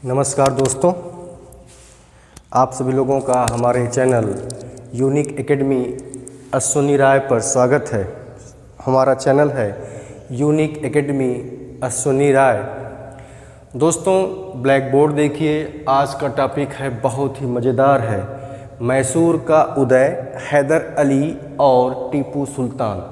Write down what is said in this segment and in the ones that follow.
नमस्कार दोस्तों, आप सभी लोगों का हमारे चैनल यूनिक एकेडमी अश्विनी राय पर स्वागत है। हमारा चैनल है यूनिक एकेडमी अश्विनी राय। दोस्तों, ब्लैक बोर्ड देखिए, आज का टॉपिक है बहुत ही मज़ेदार है, मैसूर का उदय, हैदर अली और टीपू सुल्तान।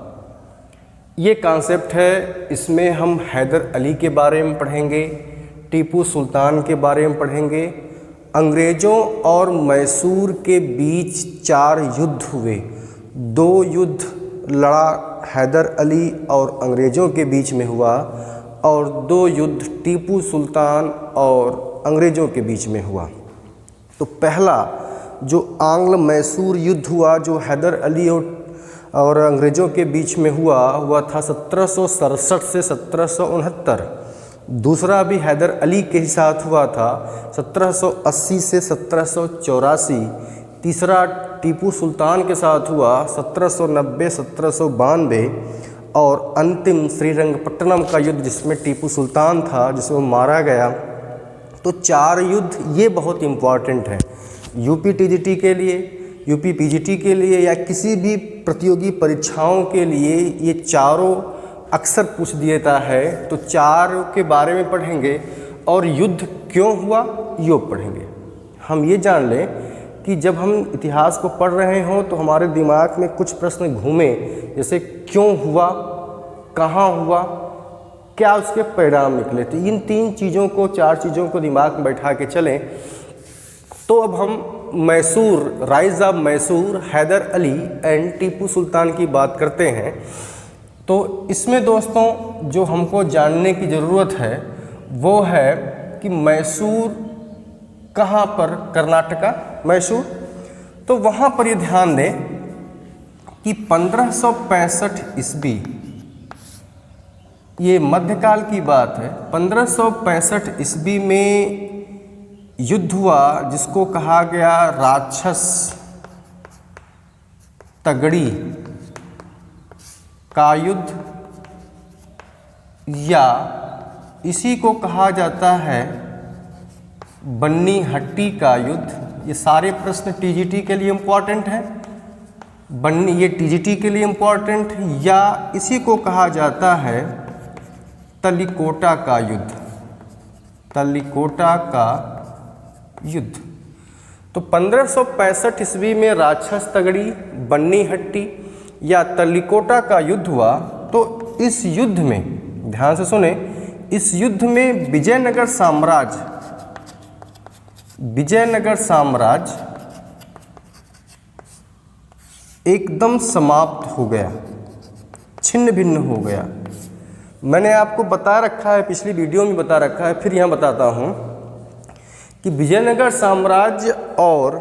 ये कॉन्सेप्ट है, इसमें हम हैदर अली के बारे में पढ़ेंगे, टीपू सुल्तान के बारे में पढ़ेंगे। अंग्रेज़ों और मैसूर के बीच 4 युद्ध हुए। 2 युद्ध लड़ा हैदर अली और अंग्रेज़ों के बीच में हुआ और 2 युद्ध टीपू सुल्तान और अंग्रेज़ों के बीच में हुआ। तो पहला जो आंग्ल मैसूर युद्ध हुआ, जो हैदर अली और अंग्रेज़ों के बीच में हुआ था 1767 से 1769। दूसरा भी हैदर अली के ही साथ हुआ था 1780 से 1784। तीसरा टीपू सुल्तान के साथ हुआ 1790-1792 और अंतिम श्रीरंगपट्टनम का युद्ध जिसमें टीपू सुल्तान था, जिसमें मारा गया। तो 4 युद्ध ये बहुत इम्पॉर्टेंट है यूपी टीजीटी के लिए, यूपी पीजीटी के लिए या किसी भी प्रतियोगी परीक्षाओं के लिए। ये चारों अक्सर पूछ देता है, तो 4 के बारे में पढ़ेंगे और युद्ध क्यों हुआ ये पढ़ेंगे। हम ये जान लें कि जब हम इतिहास को पढ़ रहे हों तो हमारे दिमाग में कुछ प्रश्न घूमें, जैसे क्यों हुआ, कहाँ हुआ, क्या उसके परिणाम निकले। तो इन 3 चीज़ों को, 4 चीज़ों को दिमाग में बैठा के चलें। तो अब हम Mysore, rise of Mysore, Hyder Ali and Tipu Sultan की बात करते हैं। तो इसमें दोस्तों जो हमको जानने की ज़रूरत है वो है कि मैसूर कहाँ पर, कर्नाटका मैसूर। तो वहाँ पर ये ध्यान दें कि 1565 ईस्वी, ये मध्यकाल की बात है, 1565 ईस्वी में युद्ध हुआ जिसको कहा गया राक्षस तगड़ी का युद्ध, या इसी को कहा जाता है बन्नी हट्टी का युद्ध। ये सारे प्रश्न टीजीटी के लिए इम्पॉर्टेंट हैं। बन्नी, ये टीजीटी के लिए इम्पॉर्टेंट, या इसी को कहा जाता है तलिकोटा का युद्ध, तलिकोटा का युद्ध। तो 1565 ईस्वी में राक्षस तगड़ी, बन्नी हट्टी या तलिकोटा का युद्ध हुआ। तो इस युद्ध में, ध्यान से सुने, इस युद्ध में विजयनगर साम्राज्य एकदम समाप्त हो गया, छिन्न भिन्न हो गया। मैंने आपको बता रखा है, पिछली वीडियो में बता रखा है, फिर यहाँ बताता हूँ कि विजयनगर साम्राज्य और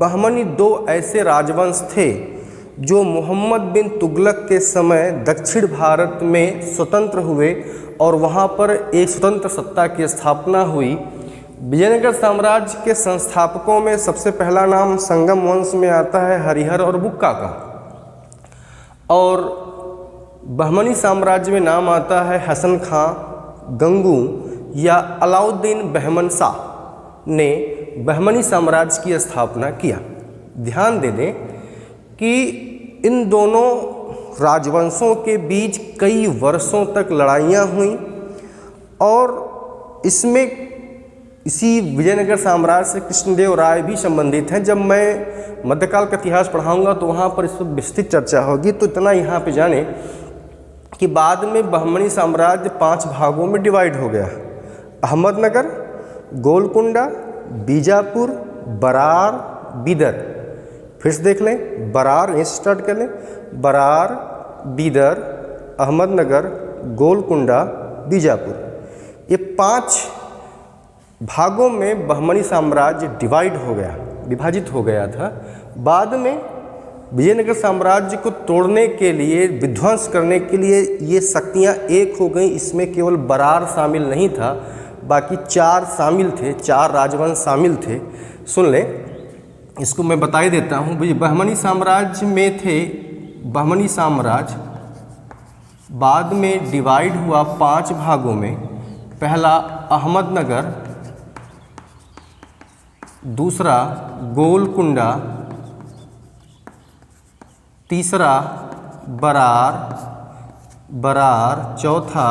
बहमनी 2 ऐसे राजवंश थे जो मोहम्मद बिन तुगलक के समय दक्षिण भारत में स्वतंत्र हुए और वहाँ पर एक स्वतंत्र सत्ता की स्थापना हुई। विजयनगर साम्राज्य के संस्थापकों में सबसे पहला नाम संगम वंश में आता है हरिहर और बुक्का का, और बहमनी साम्राज्य में नाम आता है हसन खां, गंगू या अलाउद्दीन बहमन शाह ने बहमनी साम्राज्य की स्थापना किया। ध्यान दे दें कि इन दोनों राजवंशों के बीच कई वर्षों तक लड़ाइयाँ हुई और इसमें इसी विजयनगर साम्राज्य से कृष्णदेव राय भी संबंधित हैं। जब मैं मध्यकाल का इतिहास पढ़ाऊंगा तो वहाँ पर इस पर विस्तृत चर्चा होगी। तो इतना यहाँ पे जाने कि बाद में बहमनी साम्राज्य 5 भागों में डिवाइड हो गया। अहमदनगर, गोलकुंडा, बीजापुर, बरार, बीदर। फिर से देख लें, बरार, यहीं से स्टार्ट कर लें, बरार, बीदर, अहमदनगर, गोलकुंडा, बीजापुर। ये 5 भागों में बहमनी साम्राज्य डिवाइड हो गया, विभाजित हो गया था। बाद में विजयनगर साम्राज्य को तोड़ने के लिए, विध्वंस करने के लिए ये शक्तियाँ एक हो गई। इसमें केवल बरार शामिल नहीं था, बाकी 4 शामिल थे, 4 राजवंश शामिल थे। सुन लें, इसको मैं बता ही देता हूँ। बहमनी साम्राज्य में थे, बहमनी साम्राज्य बाद में डिवाइड हुआ 5 भागों में। पहला अहमदनगर, दूसरा गोलकुंडा, तीसरा बरार, चौथा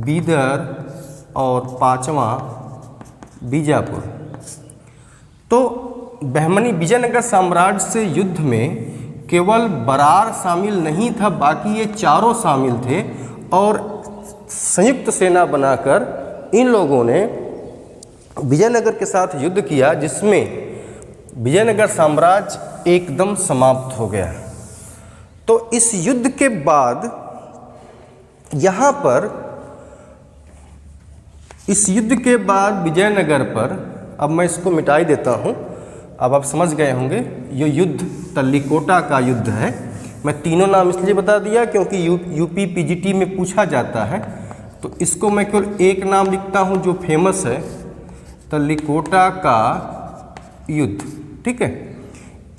बीदर और पांचवा बीजापुर। तो बहमनी विजयनगर साम्राज्य से युद्ध में केवल बरार शामिल नहीं था, बाकी ये चारों शामिल थे और संयुक्त सेना बनाकर इन लोगों ने विजयनगर के साथ युद्ध किया, जिसमें विजयनगर साम्राज्य एकदम समाप्त हो गया। तो इस युद्ध के बाद यहाँ पर, इस युद्ध के बाद विजयनगर पर, अब मैं इसको मिटा ही देता हूँ, अब आप समझ गए होंगे ये युद्ध तल्लीकोटा का युद्ध है। मैं तीनों नाम इसलिए बता दिया क्योंकि यूपी पीजीटी में पूछा जाता है, तो इसको मैं केवल एक नाम लिखता हूँ जो फेमस है, तल्लीकोटा का युद्ध। ठीक है।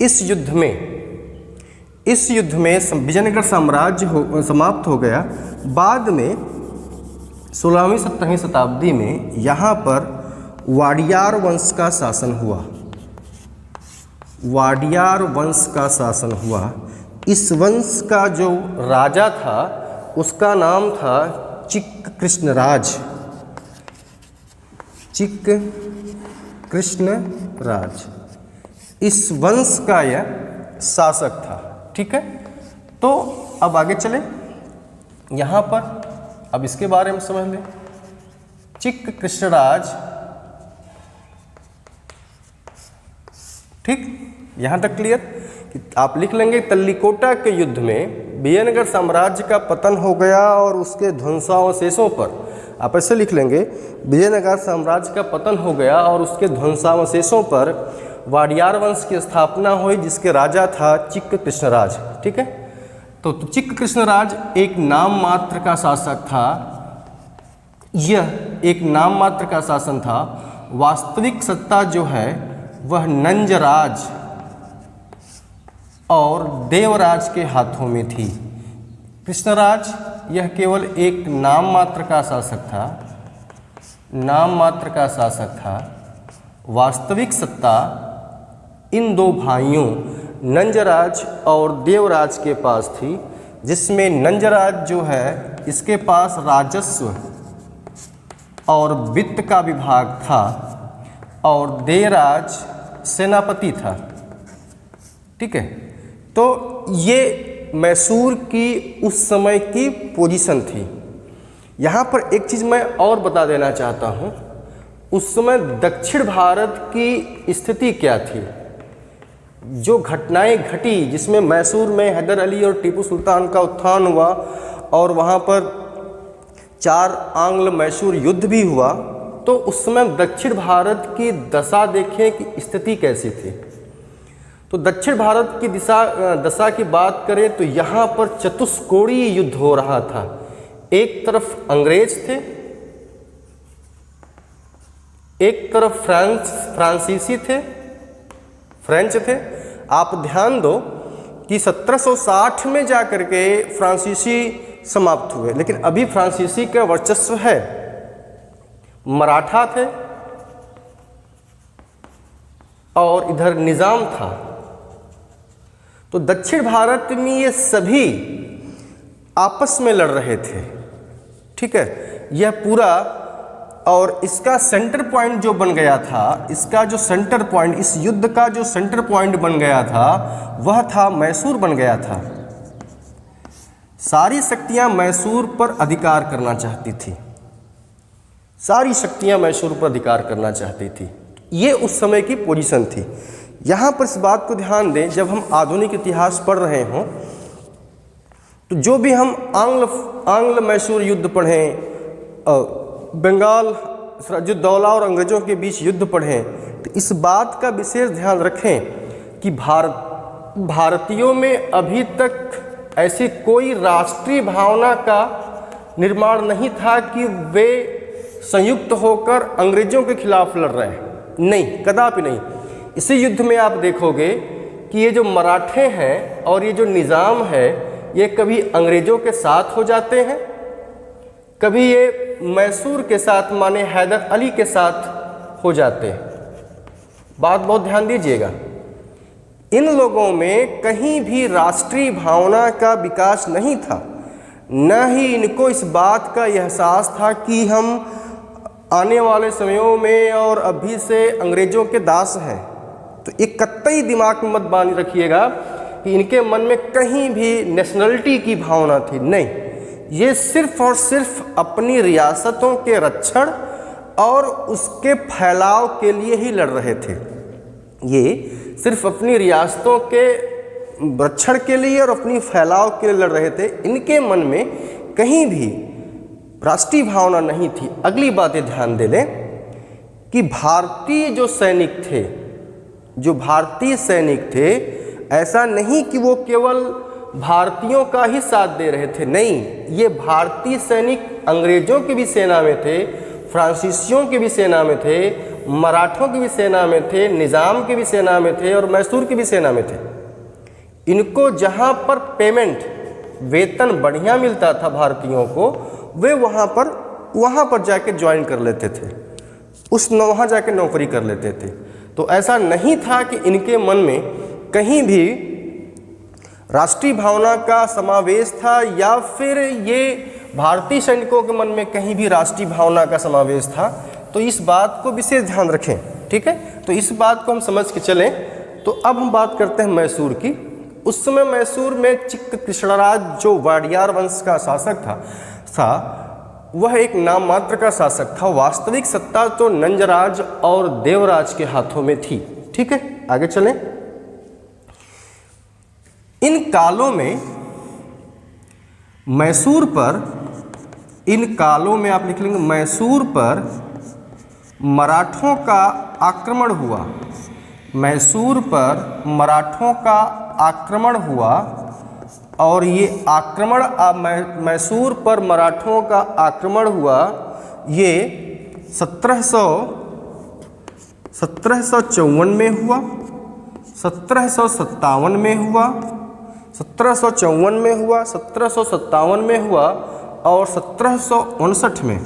इस युद्ध में विजयनगर साम्राज्य समाप्त हो गया। बाद में 16वीं 17वीं शताब्दी में यहाँ पर वाडियार वंश का शासन हुआ। वाडियार वंश का शासन हुआ। इस वंश का जो राजा था उसका नाम था चिक्क कृष्णराज। चिक्क कृष्णराज इस वंश का यह शासक था। ठीक है। तो अब आगे चले यहाँ पर, अब इसके बारे में समझ लें। चिक्क कृष्णराज, ठीक, यहाँ तक क्लियर कि आप लिख लेंगे तल्लीकोटा के युद्ध में विजयनगर साम्राज्य का पतन हो गया और उसके ध्वंसावशेषों पर, आप ऐसे लिख लेंगे, विजयनगर साम्राज्य का पतन हो गया और उसके ध्वंसावशेषों पर वाडियार वंश की स्थापना हुई, जिसके राजा था चिक्क कृष्णराज। ठीक है। तो चिक्क कृष्णराज एक नाम मात्र का शासक था। यह एक नाम मात्र का शासन था। वास्तविक सत्ता जो है वह नंजराज और देवराज के हाथों में थी। कृष्णराज यह केवल एक नाम मात्र का शासक था, नाम मात्र का शासक था। वास्तविक सत्ता इन दो भाइयों नंजराज और देवराज के पास थी, जिसमें नंजराज जो है इसके पास राजस्व और वित्त का विभाग था और देवराज सेनापति था। ठीक है। तो ये मैसूर की उस समय की पोजीशन थी। यहाँ पर एक चीज़ मैं और बता देना चाहता हूँ, उस समय दक्षिण भारत की स्थिति क्या थी। जो घटनाएं घटी, जिसमें मैसूर में हैदर अली और टीपू सुल्तान का उत्थान हुआ और वहाँ पर 4 आंग्ल मैसूर युद्ध भी हुआ, तो उस समय दक्षिण भारत की दशा देखें कि स्थिति कैसी थी। तो दक्षिण भारत की दशा की बात करें तो यहाँ पर चतुष्कोणीय युद्ध हो रहा था। एक तरफ अंग्रेज थे, एक तरफ फ्रांसीसी थे, फ्रेंच थे। आप ध्यान दो कि 1760 में जाकर के फ्रांसीसी समाप्त हुए, लेकिन अभी फ्रांसीसी का वर्चस्व है। मराठा थे और इधर निजाम था। तो दक्षिण भारत में ये सभी आपस में लड़ रहे थे। ठीक है। यह पूरा, और इसका सेंटर पॉइंट जो बन गया था, इसका जो सेंटर पॉइंट, इस युद्ध का जो सेंटर पॉइंट बन गया था वह था मैसूर बन गया था। सारी शक्तियां मैसूर पर अधिकार करना चाहती थी, सारी शक्तियां मैसूर पर अधिकार करना चाहती थी। ये उस समय की पोजीशन थी। यहाँ पर इस बात को ध्यान दें, जब हम आधुनिक इतिहास पढ़ रहे हों तो जो भी हम आंग्ल मैसूर युद्ध पढ़ें, बंगाल सिराजुद्दौला और अंग्रेज़ों के बीच युद्ध पढ़ें, तो इस बात का विशेष ध्यान रखें कि भारतीयों में अभी तक ऐसी कोई राष्ट्रीय भावना का निर्माण नहीं था कि वे संयुक्त होकर अंग्रेज़ों के खिलाफ लड़ रहे हैं। नहीं, कदापि नहीं। इसी युद्ध में आप देखोगे कि ये जो मराठे हैं और ये जो निज़ाम है, ये कभी अंग्रेज़ों के साथ हो जाते हैं, कभी ये मैसूर के साथ माने हैदर अली के साथ हो जाते हैं। बात बहुत ध्यान दीजिएगा। इन लोगों में कहीं भी राष्ट्रीय भावना का विकास नहीं था, न ही इनको इस बात का एहसास था कि हम आने वाले समयों में और अभी से अंग्रेज़ों के दास हैं। तो एक कतई दिमाग में मत बांध रखिएगा कि इनके मन में कहीं भी नेशनलिटी की भावना थी, नहीं। ये सिर्फ और सिर्फ अपनी रियासतों के रक्षण और उसके फैलाव के लिए ही लड़ रहे थे। ये सिर्फ अपनी रियासतों के रक्षण के लिए और अपनी फैलाव के लिए लड़ रहे थे। इनके मन में कहीं भी राष्ट्रीय भावना नहीं थी। अगली बात ये ध्यान दे लें कि भारतीय जो भारतीय सैनिक थे, ऐसा नहीं कि वो केवल भारतीयों का ही साथ दे रहे थे, नहीं। ये भारतीय सैनिक अंग्रेज़ों की भी सेना में थे, फ्रांसीसियों की भी सेना में थे, मराठों की भी सेना में थे, निज़ाम की भी सेना में थे और मैसूर की भी सेना में थे। इनको जहाँ पर पेमेंट, वेतन बढ़िया मिलता था भारतीयों को, वे वहाँ पर जाके ज्वाइन कर लेते थे, वहाँ जाके नौकरी कर लेते थे। तो ऐसा नहीं था कि इनके मन में कहीं भी राष्ट्रीय भावना का समावेश था या फिर ये भारतीय सैनिकों के मन में कहीं भी राष्ट्रीय भावना का समावेश था। तो इस बात को विशेष ध्यान रखें, ठीक है। तो इस बात को हम समझ के चलें। तो अब हम बात करते हैं मैसूर की। उस समय मैसूर में चिक्क कृष्णराज जो वाडियार वंश का शासक था वह एक नाम मात्र का शासक था। वास्तविक सत्ता तो नंजराज और देवराज के हाथों में थी, ठीक है। आगे चलें। इन कालों में मैसूर पर, इन कालों में आप लिख लेंगे मैसूर पर मराठों का आक्रमण हुआ। मैसूर पर मराठों का आक्रमण हुआ और ये आक्रमण, मैसूर पर मराठों का आक्रमण हुआ, ये 1754 में हुआ, 1757 में हुआ, 1754 में हुआ, 1757 में हुआ और 1759 में।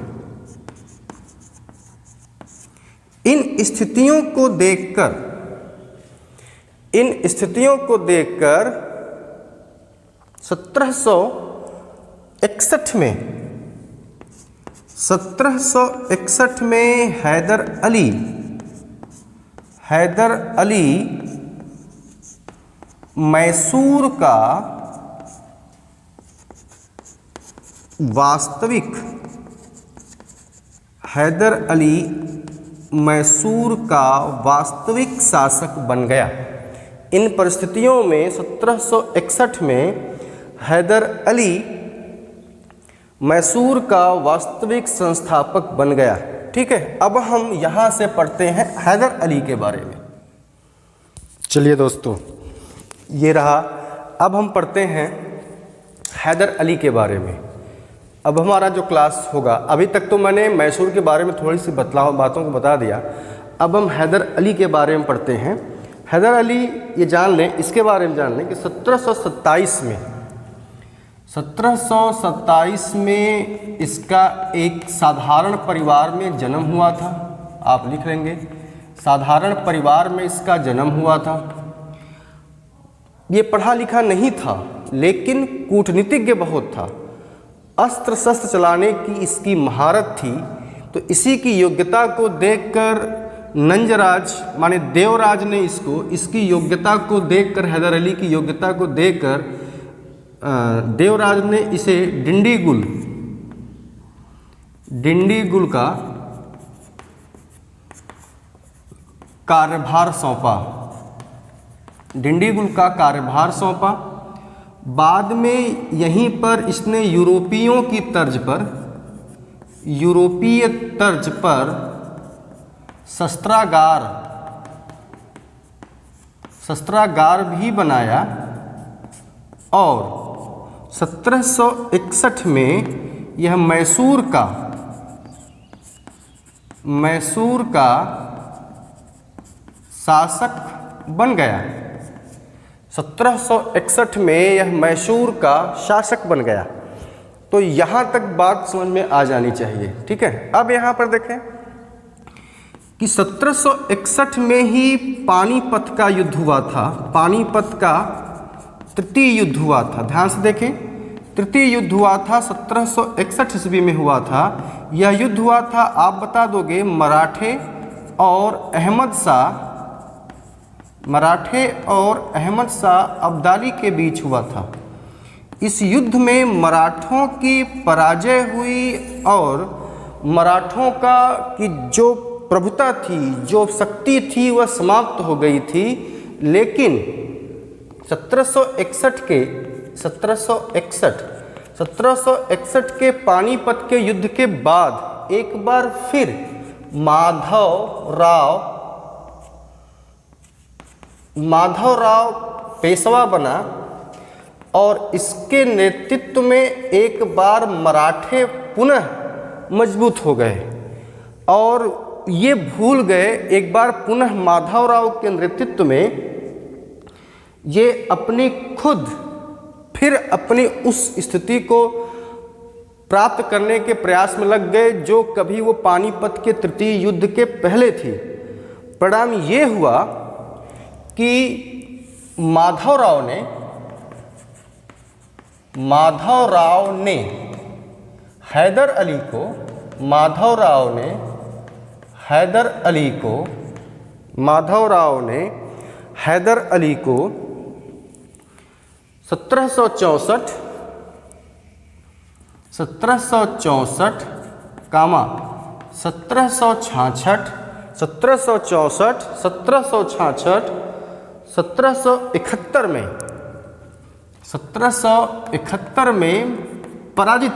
इन स्थितियों को देखकर 1761 में हैदर अली मैसूर का वास्तविक, हैदर अली मैसूर का वास्तविक शासक बन गया। इन परिस्थितियों में 1761 में हैदर अली मैसूर का वास्तविक संस्थापक बन गया, ठीक है। अब हम यहाँ से पढ़ते हैं हैदर अली के बारे में। चलिए दोस्तों, ये रहा। अब हम पढ़ते हैं हैदर अली के बारे में। अब हमारा जो क्लास होगा, अभी तक तो मैंने मैसूर के बारे में थोड़ी सी बातों को बता दिया। अब हम हैदर अली के बारे में पढ़ते हैं। हैदर अली, ये जान लें, इसके बारे में जान लें कि 1727 में इसका एक साधारण परिवार में जन्म हुआ था। आप लिख लेंगे, साधारण परिवार में इसका जन्म हुआ था। ये पढ़ा लिखा नहीं था, लेकिन कूटनीतिज्ञ बहुत था। अस्त्र शस्त्र चलाने की इसकी महारत थी। तो इसी की योग्यता को देखकर नंजराज माने देवराज ने इसकी योग्यता को देखकर, हैदर अली की योग्यता को देखकर देवराज ने इसे डिंडीगुल का कार्यभार सौंपा। बाद में यहीं पर इसने यूरोपीय तर्ज पर शस्त्रागार भी बनाया और 1761 में यह मैसूर का शासक बन गया। 1761 में यह मैसूर का शासक बन गया। तो यहाँ तक बात समझ में आ जानी चाहिए, ठीक है। अब यहाँ पर देखें कि 1761 में ही पानीपत का युद्ध हुआ था। पानीपत का तृतीय युद्ध हुआ था। ध्यान से देखें, तृतीय युद्ध हुआ था 1761 ईस्वी में हुआ था। यह युद्ध हुआ था, आप बता दोगे, मराठे और अहमद शाह अब्दाली के बीच हुआ था। इस युद्ध में मराठों की पराजय हुई और मराठों की जो प्रभुता थी, जो शक्ति थी, वह समाप्त हो गई थी। लेकिन 1761 के पानीपत के युद्ध के बाद एक बार फिर माधव राव पेशवा बना और इसके नेतृत्व में एक बार मराठे पुनः मजबूत हो गए और ये भूल गए एक बार पुनः माधवराव के नेतृत्व में ये फिर अपनी उस स्थिति को प्राप्त करने के प्रयास में लग गए जो कभी वो पानीपत के तृतीय युद्ध के पहले थी। परिणाम ये हुआ कि माधवराव ने हैदर अली को 1764 1766 1771 में पराजित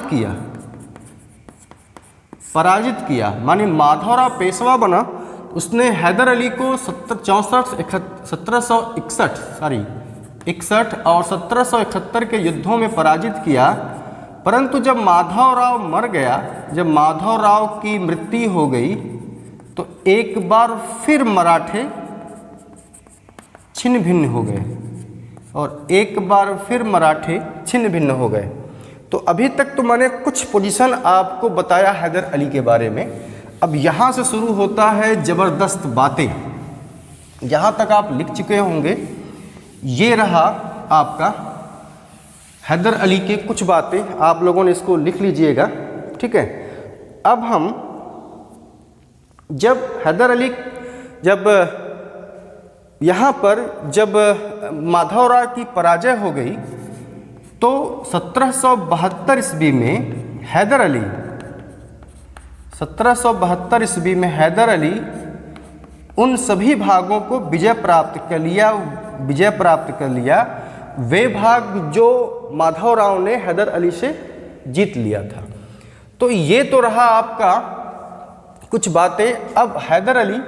किया। माने माधवराव पेशवा बना, उसने हैदर अली को 1761 और 1771 के युद्धों में पराजित किया। परंतु जब माधवराव मर गया, जब माधवराव की मृत्यु हो गई, तो एक बार फिर मराठे छिन्न भिन्न हो गए। तो अभी तक तो मैंने कुछ पोजीशन आपको बताया हैदर अली के बारे में। अब यहाँ से शुरू होता है ज़बरदस्त बातें। यहाँ तक आप लिख चुके होंगे। ये रहा आपका हैदर अली के कुछ बातें, आप लोगों ने इसको लिख लीजिएगा, ठीक है। अब हम जब माधवराव की पराजय हो गई तो 1772 ईस्वी में हैदर अली उन सभी भागों को विजय प्राप्त कर लिया वे भाग जो माधवराव ने हैदर अली से जीत लिया था। तो ये तो रहा आपका कुछ बातें। अब हैदर अली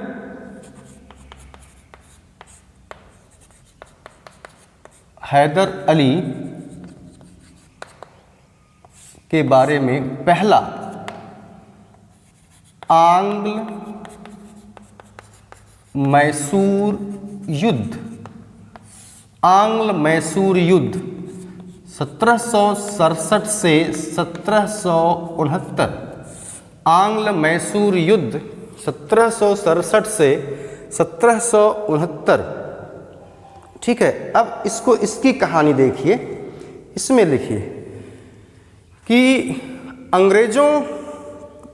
के बारे में पहला आंग्ल मैसूर युद्ध 1767 से 1769। आंग्ल मैसूर युद्ध 1767 से 1769, ठीक है। अब इसकी कहानी देखिए। इसमें लिखिए कि अंग्रेजों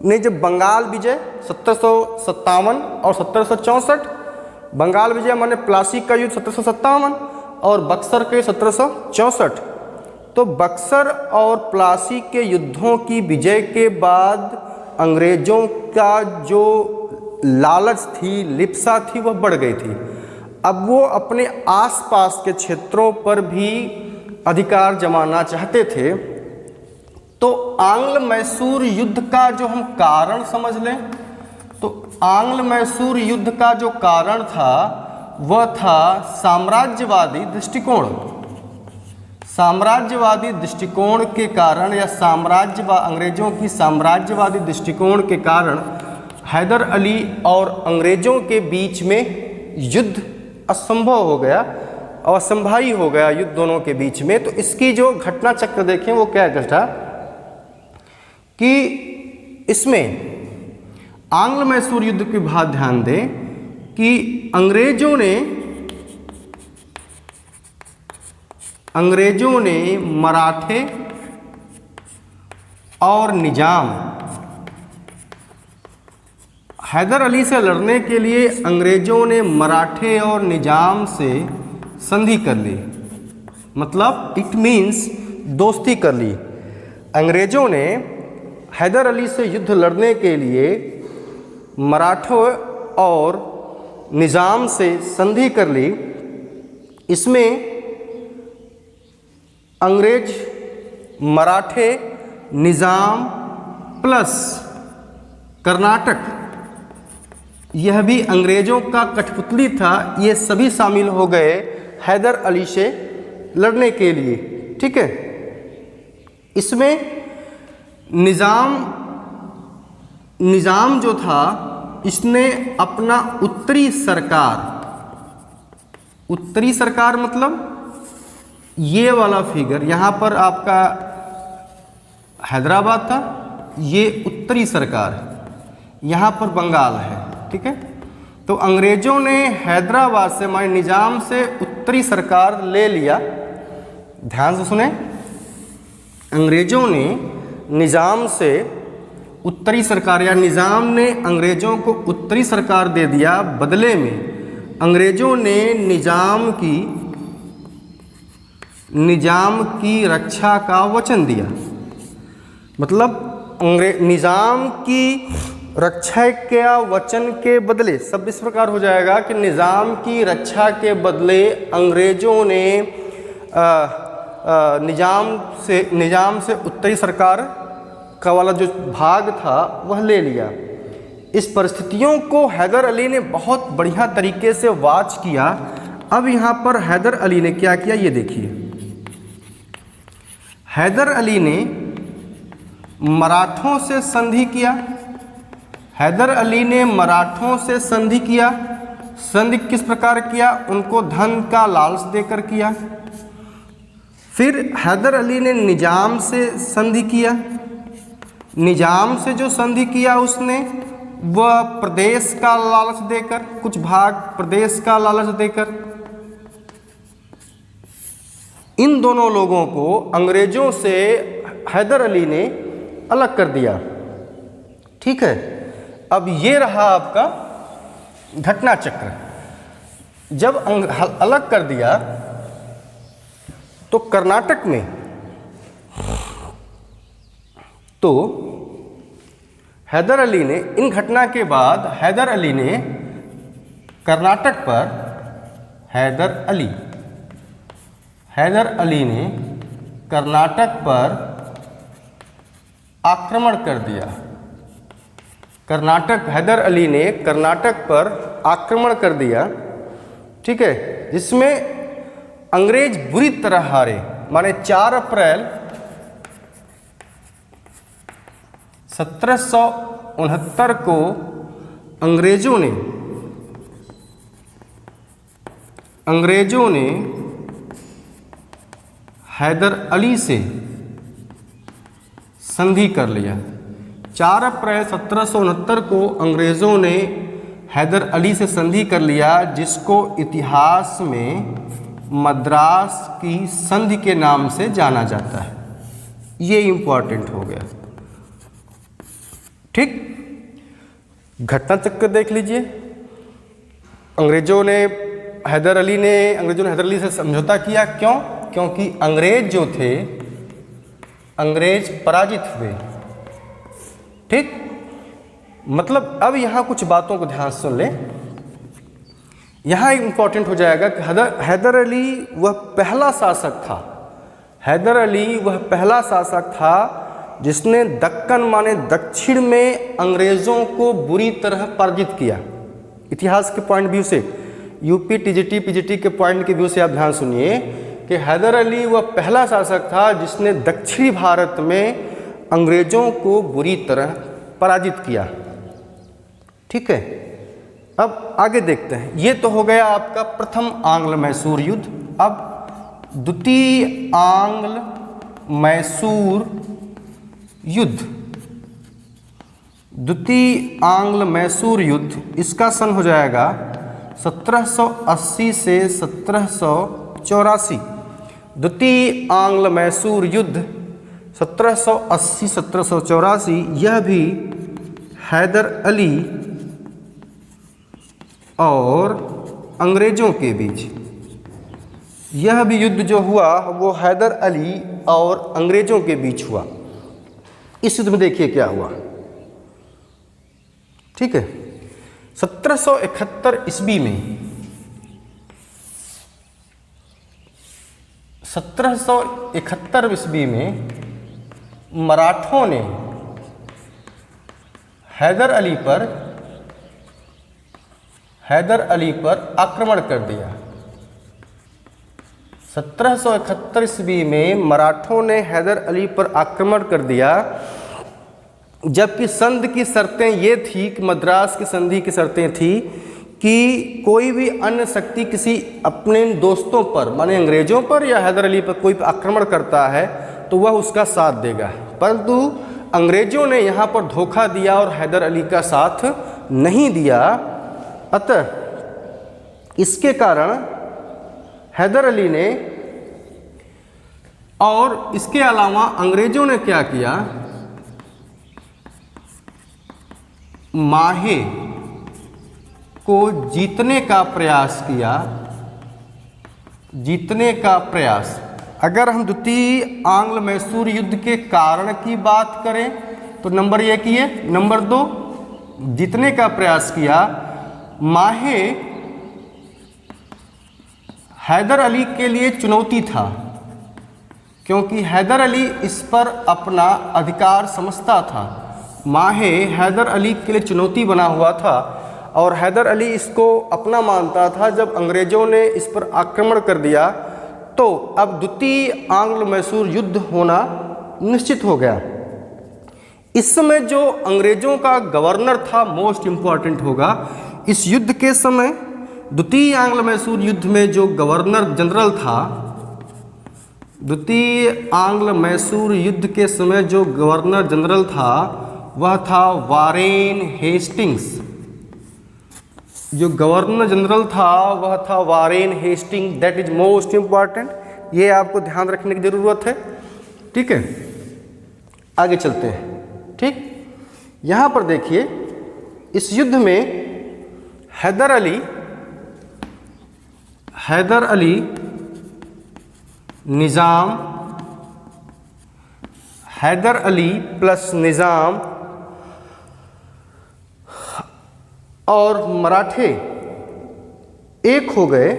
ने जब बंगाल विजय 1757 और 1764, बंगाल विजय माने प्लासी का युद्ध 1757 और बक्सर के 1764, तो बक्सर और प्लासी के युद्धों की विजय के बाद अंग्रेजों का जो लालच थी, लिप्सा थी, वह बढ़ गई थी। अब वो अपने आसपास के क्षेत्रों पर भी अधिकार जमाना चाहते थे। तो आंग्ल मैसूर युद्ध का जो हम कारण समझ लें, तो आंग्ल मैसूर युद्ध का जो कारण था वह था साम्राज्यवादी दृष्टिकोण के कारण, या अंग्रेजों की साम्राज्यवादी दृष्टिकोण के कारण हैदर अली और अंग्रेजों के बीच में युद्ध असंभव हो गया, असंभावी हो गया युद्ध दोनों के बीच में। तो इसकी जो घटना चक्र देखें वो क्या घटा कि इसमें आंग्ल मैसूर युद्ध के बाद ध्यान दें कि अंग्रेजों ने मराठे और निजाम, हैदर अली से लड़ने के लिए अंग्रेजों ने मराठे और निजाम से संधि कर ली, मतलब इट मीन्स दोस्ती कर ली। अंग्रेजों ने हैदर अली से युद्ध लड़ने के लिए मराठों और निजाम से संधि कर ली। इसमें अंग्रेज, मराठे, निजाम प्लस कर्नाटक, यह भी अंग्रेजों का कठपुतली था, ये सभी शामिल हो गए हैदर अली से लड़ने के लिए। ठीक है, इसमें निजाम जो था इसने अपना उत्तरी सरकार मतलब ये वाला फिगर, यहाँ पर आपका हैदराबाद था, ये उत्तरी सरकार, यहाँ पर बंगाल है। ठीक है, तो अंग्रेजों ने हैदराबाद से, माने निजाम से उत्तरी सरकार ले लिया। ध्यान से सुने, अंग्रेजों ने निजाम से उत्तरी सरकार, या निजाम ने अंग्रेजों को उत्तरी सरकार दे दिया। बदले में अंग्रेजों ने निजाम की रक्षा का वचन दिया। मतलब निजाम की रक्षा के वचन के बदले, सब इस प्रकार हो जाएगा कि निजाम की रक्षा के बदले अंग्रेजों ने निजाम से उत्तरी सरकार का वाला जो भाग था वह ले लिया। इस परिस्थितियों को हैदर अली ने बहुत बढ़िया तरीके से वाच किया। अब यहाँ पर हैदर अली ने क्या किया ये देखिए। हैदर अली ने मराठों से संधि किया। हैदर अली ने मराठों से संधि किया। संधि किस प्रकार किया? उनको धन का लालच देकर किया। फिर हैदर अली ने निजाम से संधि किया। निजाम से जो संधि किया उसने, वह प्रदेश का लालच देकर, कुछ भाग प्रदेश का लालच देकर, इन दोनों लोगों को अंग्रेजों से हैदर अली ने अलग कर दिया। ठीक है, अब ये रहा आपका घटना चक्र। जब अलग कर दिया तो कर्नाटक में, तो हैदर अली ने, इन घटना के बाद हैदर अली ने कर्नाटक पर, हैदर अली ने कर्नाटक पर आक्रमण कर दिया। हैदर अली ने कर्नाटक पर आक्रमण कर दिया। ठीक है, जिसमें अंग्रेज बुरी तरह हारे। माने 4 अप्रैल 1769 को अंग्रेजों ने हैदर अली से संधि कर लिया। 4 अप्रैल 1769 को अंग्रेजों ने हैदर अली से संधि कर लिया, जिसको इतिहास में मद्रास की संधि के नाम से जाना जाता है। ये इंपॉर्टेंट हो गया। ठीक, घटना चक्र देख लीजिए। अंग्रेजों ने हैदर अली से समझौता किया। क्यों? क्योंकि अंग्रेज जो थे, अंग्रेज पराजित हुए। ठीक, मतलब अब यहाँ कुछ बातों को ध्यान से सुन लें। यहाँ इंपॉर्टेंट हो जाएगा कि हैदर अली वह पहला शासक था। हैदर अली वह पहला शासक था जिसने दक्कन माने दक्षिण में अंग्रेज़ों को बुरी तरह पराजित किया। इतिहास के पॉइंट व्यू से, यूपी टीजीटी पीजीटी के पॉइंट के व्यू से आप ध्यान सुनिए कि हैदर अली वह पहला शासक था जिसने दक्षिणी भारत में अंग्रेज़ों को बुरी तरह पराजित किया। ठीक है, अब आगे देखते हैं। ये तो हो गया आपका प्रथम आंग्ल मैसूर युद्ध। अब द्वितीय आंग्ल मैसूर युद्ध, द्वितीय आंग्ल मैसूर युद्ध, इसका सन हो जाएगा 1780 से 1784। द्वितीय आंग्ल मैसूर युद्ध 1780-1784, यह भी हैदर अली और अंग्रेज़ों के बीच, यह भी युद्ध जो हुआ वो हैदर अली और अंग्रेज़ों के बीच हुआ। इस युद्ध में देखिए क्या हुआ, ठीक है। 1771 ईस्वी में 1771 ईस्वी में मराठों ने हैदर अली पर आक्रमण कर दिया। 1771 ईस्वी में मराठों ने हैदर अली पर आक्रमण कर दिया, जबकि संधि की शर्तें ये थी कि मद्रास की संधि की शर्तें थी कि कोई भी अन्य शक्ति किसी अपने दोस्तों पर, माने अंग्रेज़ों पर या हैदर अली पर कोई आक्रमण करता है तो वह उसका साथ देगा, परंतु अंग्रेज़ों ने यहाँ पर धोखा दिया और हैदर अली का साथ नहीं दिया। अतः इसके कारण हैदर अली ने, और इसके अलावा अंग्रेज़ों ने क्या किया, माहे को जीतने का प्रयास। अगर हम द्वितीय आंग्ल मैसूर युद्ध के कारण की बात करें तो नंबर 1 ये, नंबर 2 जीतने का प्रयास किया। माहे हैदर अली के लिए चुनौती था, क्योंकि हैदर अली इस पर अपना अधिकार समझता था। माहे हैदर अली के लिए चुनौती बना हुआ था और हैदर अली इसको अपना मानता था। जब अंग्रेज़ों ने इस पर आक्रमण कर दिया तो अब द्वितीय आंग्ल मैसूर युद्ध होना निश्चित हो गया। इस समय जो अंग्रेज़ों का गवर्नर था, मोस्ट इम्पॉर्टेंट होगा, इस युद्ध के समय द्वितीय आंग्ल मैसूर युद्ध में जो गवर्नर जनरल था, द्वितीय आंग्ल मैसूर युद्ध के समय जो गवर्नर जनरल था वह था वारेन हेस्टिंग्स। जो गवर्नर जनरल था वह था Warren Hastings, that is most important, ये आपको ध्यान रखने की ज़रूरत है, ठीक है। आगे चलते हैं, ठीक। यहाँ पर देखिए इस युद्ध में हैदर अली निज़ाम, हैदर अली प्लस निज़ाम और मराठे एक हो गए।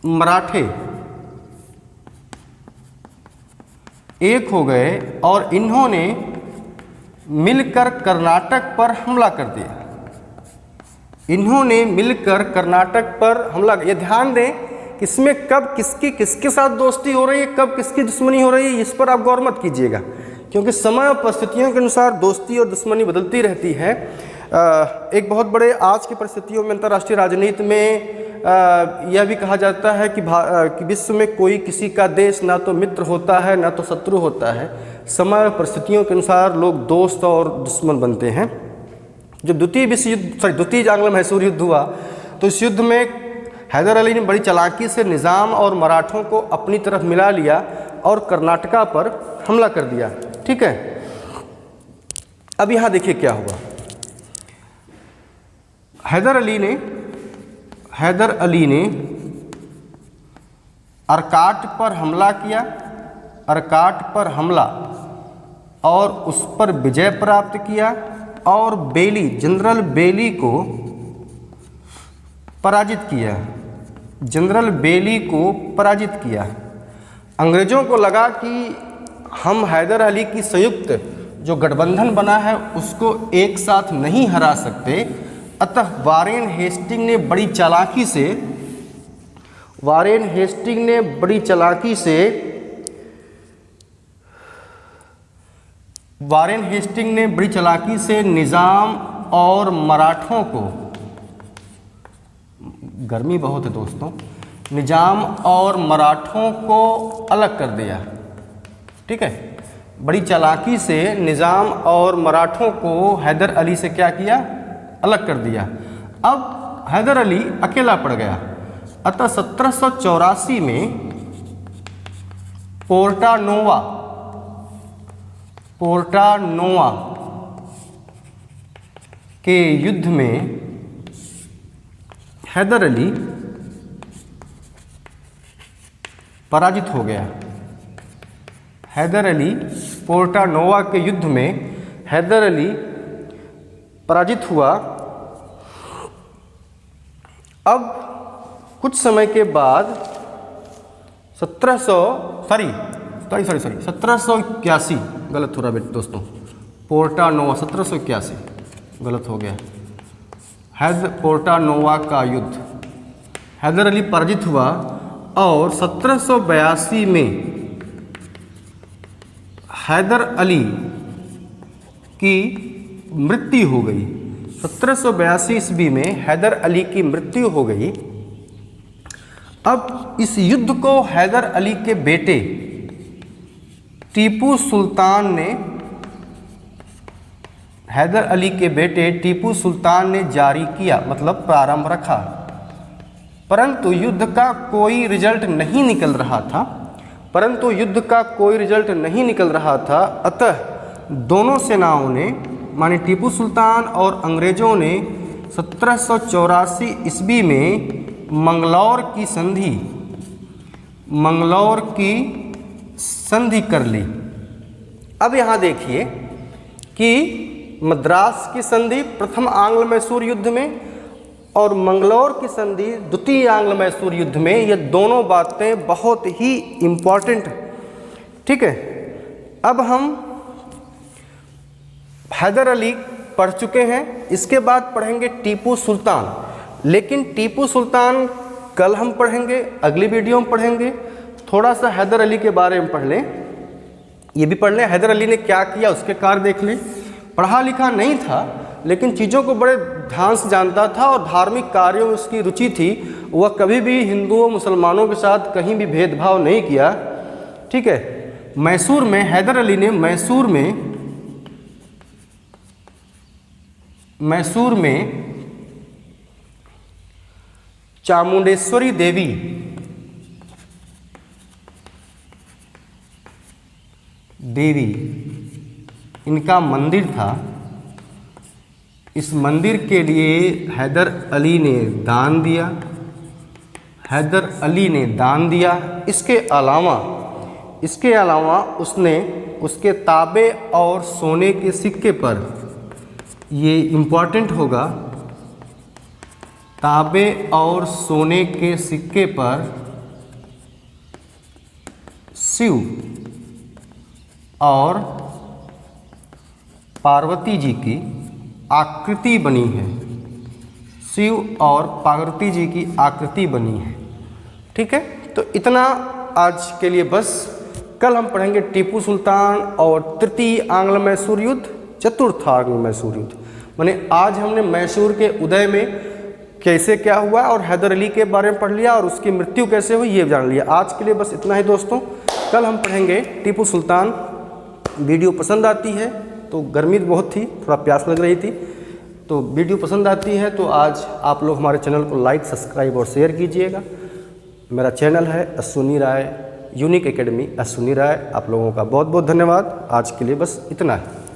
मराठे एक हो गए और इन्होंने मिलकर कर्नाटक पर हमला कर दिया। इन्होंने मिलकर कर्नाटक पर हमला, ये ध्यान दें कि इसमें कब किसके साथ दोस्ती हो रही है, कब किसकी दुश्मनी हो रही है, इस पर आप गौर मत कीजिएगा, क्योंकि समय और परिस्थितियों के अनुसार दोस्ती और दुश्मनी बदलती रहती है। एक बहुत बड़े आज की परिस्थितियों में अंतर्राष्ट्रीय राजनीति में यह भी कहा जाता है कि विश्व में कोई किसी का देश ना तो मित्र होता है ना तो शत्रु होता है। समय और परिस्थितियों के अनुसार लोग दोस्त और दुश्मन बनते हैं। जब द्वितीय आंग्ल मैसूर युद्ध हुआ तो इस युद्ध में हैदर अली ने बड़ी चालाकी से निज़ाम और मराठों को अपनी तरफ मिला लिया और कर्नाटका पर हमला कर दिया, ठीक है। अब यहाँ देखिए क्या हुआ। हैदर अली ने अर्काट पर हमला किया, अर्काट पर हमला और उस पर विजय प्राप्त किया और जनरल बेली को पराजित किया। जनरल बेली को पराजित किया। अंग्रेज़ों को लगा कि हम हैदर अली की संयुक्त जो गठबंधन बना है उसको एक साथ नहीं हरा सकते, अतः वारेन हेस्टिंग ने बड़ी चालाकी से निज़ाम और मराठों को, गर्मी बहुत है दोस्तों, निज़ाम और मराठों को अलग कर दिया, ठीक है। बड़ी चालाकी से निज़ाम और मराठों को हैदर अली से क्या किया, अलग कर दिया। अब हैदर अली अकेला पड़ गया। अतः 1784 में पोर्टा-नोवा के युद्ध में हैदर अली पराजित हो गया। हैदर अली पोर्टा-नोवा के युद्ध में हैदर अली पराजित हुआ। अब कुछ समय के बाद 1781, गलत हो रहा बेटे दोस्तों, पोर्टा-नोवा 1781 गलत हो गया। पोर्टा-नोवा का युद्ध, हैदर अली पराजित हुआ और 1782 में हैदर अली की मृत्यु हो गई। 1782 ईस्वी में हैदर अली की मृत्यु हो गई। अब इस युद्ध को हैदर अली के बेटे टीपू सुल्तान ने, हैदर अली के बेटे टीपू सुल्तान ने जारी किया, मतलब प्रारंभ रखा। परंतु युद्ध का कोई रिजल्ट नहीं निकल रहा था। अतः दोनों सेनाओं ने, माने टीपू सुल्तान और अंग्रेजों ने 1784 ईस्वी में मंगलौर की संधि कर ली। अब यहाँ देखिए कि मद्रास की संधि प्रथम आंग्ल मैसूर युद्ध में और मंगलौर की संधि द्वितीय आंग्ल मैसूर युद्ध में, ये दोनों बातें बहुत ही इम्पॉर्टेंट हैं। ठीक है, अब हम हैदर अली पढ़ चुके हैं, इसके बाद पढ़ेंगे टीपू सुल्तान। लेकिन टीपू सुल्तान कल हम पढ़ेंगे, अगली वीडियो में पढ़ेंगे। थोड़ा सा हैदर अली के बारे में पढ़ लें, ये भी पढ़ लें हैदर अली ने क्या किया, उसके कार्य देख लें। पढ़ा लिखा नहीं था लेकिन चीज़ों को बड़े ध्यान से जानता था और धार्मिक कार्यों में उसकी रुचि थी। वह कभी भी हिंदुओं मुसलमानों के साथ कहीं भी भेदभाव नहीं किया। ठीक है, मैसूर में हैदर अली ने मैसूर में चामुंडेश्वरी देवी इनका मंदिर था। इस मंदिर के लिए हैदर अली ने दान दिया। इसके अलावा उसने उसके तांबे और सोने के सिक्के पर, ये इम्पॉर्टेंट होगा, तांबे और सोने के सिक्के पर शिव और पार्वती जी की आकृति बनी है। शिव और पार्वती जी की आकृति बनी है। ठीक है, तो इतना आज के लिए बस। कल हम पढ़ेंगे टीपू सुल्तान और तृतीय आंग्ल मैसूर युद्ध, चतुर्थ आंग्ल मैसूर युद्ध। माने आज हमने मैसूर के उदय में कैसे क्या हुआ और हैदर अली के बारे में पढ़ लिया और उसकी मृत्यु कैसे हुई ये जान लिया। आज के लिए बस इतना ही दोस्तों। कल हम पढ़ेंगे टीपू सुल्तान। वीडियो पसंद आती है तो, गर्मी बहुत थी, थोड़ा प्यास लग रही थी, तो वीडियो पसंद आती है तो आज आप लोग हमारे चैनल को लाइक, सब्सक्राइब और शेयर कीजिएगा। मेरा चैनल है अश्विनी राय यूनिक एकेडमी अश्विनी राय। आप लोगों का बहुत बहुत धन्यवाद। आज के लिए बस इतना है।